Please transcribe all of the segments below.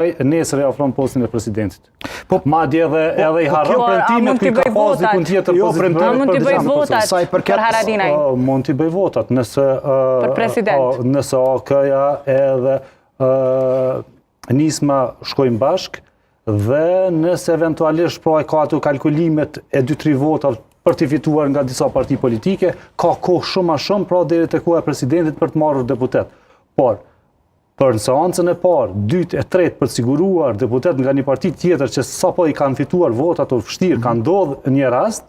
Nesër e ofron postin e presidentit. Madje edhe i harron premtimet që ka pas dikun tjetër pozitiv. A mund t'i bëj votat për Haradinaj? Mund t'i bëj votat për president. Nëse OK-ja edhe Nisma shkojnë bashk dhe nëse eventualisht pra e ka ato kalkulimet e 2-3 vota për t'i fituar nga disa parti politike, ka kohë shumë a shumë pra deri te koha e presidentit për të marrur deputet. Por për seancën e parë, dytë e tretë për të siguruar deputet nga një parti tjetër që sapo i kanë fituar votat o vështirë, ka ndodhur një rast,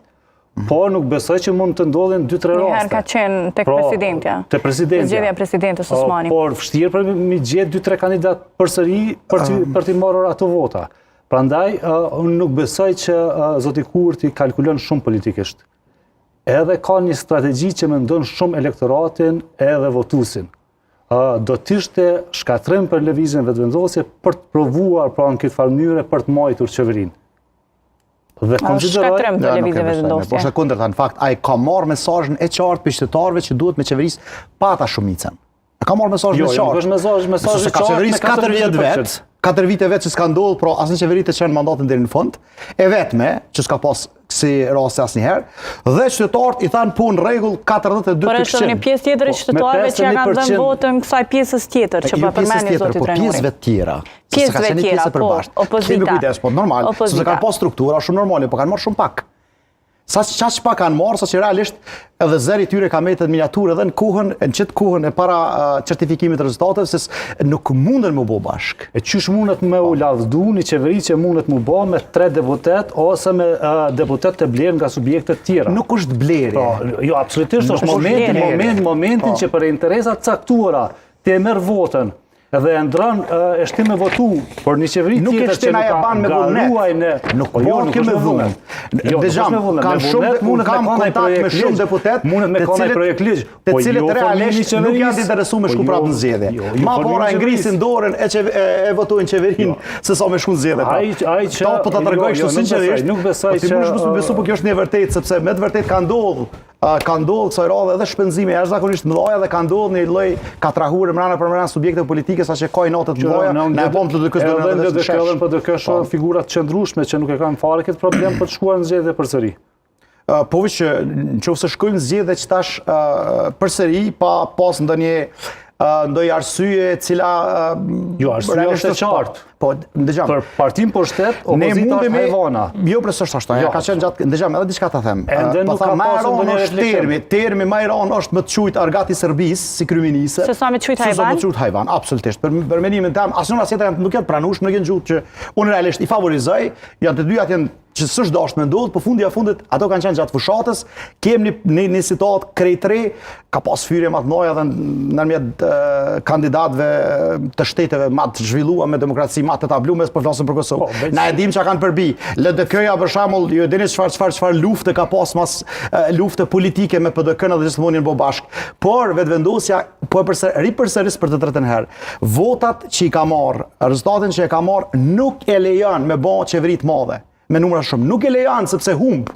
por nuk besoj që mund të ndodhin 2-3 raste. Njëherë ka qenë tek presidentja. Te presidentja. Zgjedhja e presidentës Osmani. Por vështirë për mi gjetë 2-3 kandidat përsëri për t'i marrur ato vota. Prandaj, unë nuk besoj që zoti Kurti kalkulon shumë politikisht. Edhe ka një strategji që mendon shumë elektoratin edhe votuesin. Do t'ishte shkatrim për lëvizjen vetëvendosje për të provuar pra në këtë farë mënyre për të mbajtur qeverinë. Dhe shkatrim të lëvizjen vetëvendosje. Po është kundërta, në fakt, ai ka marrë mesazhin e qartë për qytetarëve që duhet me qeverisë pa ata shumicën. Ka marrë mesazhin e qartë. Jo, është mesazhi i qartë. Qeverisë 4 vjet vet. 4 vite vetë që s'ka ndodhur, pra asnjë qeveri të çon mandatin deri në fund, e vetme që s'ka pas si raste asnjëherë, dhe qytetarët i thanë po në rregull 42%. Por është një pjesë tjetër e qytetarëve që ja kanë dhënë votën kësaj pjesës tjetër që po përmendni zoti Trenori. Po pjesëve të tjera. Pjesëve të tjera, po, opozita. Kemi kujdes, po normal, sepse kanë pas struktura shumë normale, po kanë marrë shumë pak. Sa që pak kanë marrë, sa që realisht edhe zëri tyre ka metet miniaturë edhe në qëtë kuhën e para certifikimit të rezultateve, se nuk mundën më bo bashk. E qysh mundet me u lavdu një qeveri që mundet më bo me 3 deputet ose me deputet të blerë nga subjektet tjera? Nuk është blerje. Jo, absolutisht është momentin që për interesat caktuara të e merë votën edhe e ndron e shtim me votu, por një qeveri tjetër që nuk ka garuaj në... Nuk kemë dhunë. Dëgjam, kam kontakt me shumë deputet, të cilët realisht nuk janë interesuar me shku prapë në zgjedhje. Ma pora e ngrisin dorën e votojnë qeverinë se sa me shku në zgjedhje. Po ta tregoj kështu sinqerisht, nuk besoj që... Ti mund të besu, po kjo është një vërtet, sepse me të vërtet ka ndodhur kësaj radhe edhe shpenzime jashtëzakonisht mëdha dhe ka ndodhur një lloj katrahure mbrana për mbrana subjekte politike saqë ka notë të mëdha në bombë të dëkës edhe për dëkës figurat qëndrueshme që nuk e kanë fare këtë problem për të shkuar në zgjedhje përsëri. Po që nëse shkojmë në zgjedhje që tash përsëri pa pas ndonjë arsye cila arsye është e qartë. Po, ndëgjam. Për partim për shtet, opozita është hajvana. Jo, s'është ashtu. Ka qenë gjatë, ndëgjam, edhe diçka ta them. Po tha Majron është termi Majron është më të quajt argati Serbisë si kryeministe. Se sa më të quajt hajvan? Se sa më të quajt hajvan, absolutisht. Për mendimin tim, asnjëra tjetër nuk janë pranueshme, nuk janë gjuhë që unë realisht i favorizoj, janë të dyja janë që s'është dashur me ndodh, po fundi fundit ato kanë qenë gjatë fushatës, kemi një situatë krejtëre, ka pas fyrje më të mëdha edhe ndërmjet kandidatëve të shteteve më të zhvilluara me demokraci më të tablumes, po flasim për Kosovë. Na e dim çka kanë përbi. LDK-ja për shembull, ju dini çfarë lufte ka pas mas lufte politike me PDK-n dhe gjithmonë bo bashk. Por vetvendosja po përsëris për të tretën herë. Votat që i ka marrë, rezultatin që e ka marrë nuk e lejon me bë qeveri të madhe. Me numra shumë. Nuk e lejon sepse humb.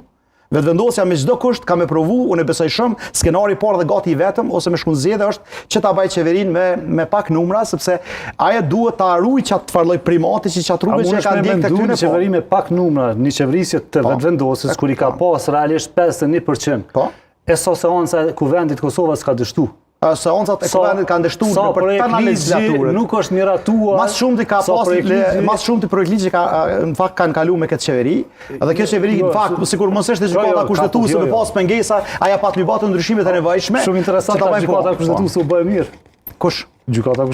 Vetvendosja me çdo kusht ka me provu, unë besoj shumë, skenari i parë dhe gati i vetëm ose me shkon zgjedhje është që ta baj qeverinë me pak numra, sepse ajo duhet ta harujë çat farlloj primati që çat rrugë që kanë ndjek tek tyre. Një qeveri me pak numra, një qeverisje të vetvendosjes kur i ka pas realisht 51%. Po. E sa seanca e kuvendit Kosovës ka dështu. Seancat e kuvendit kanë dështuar për tana legislaturë. Nuk është miratuar. Mas shumë ka pas mas shumë projekt ligji ka në fakt kanë kaluar me këtë qeveri, dhe kjo qeveri në fakt sikur mos është gjykata kushtetuese me pas pengesa, ajo pa të lybatën ndryshimet e nevojshme. Shumë interesante gjykata kushtetuese u bë mirë. Kush? Gjykata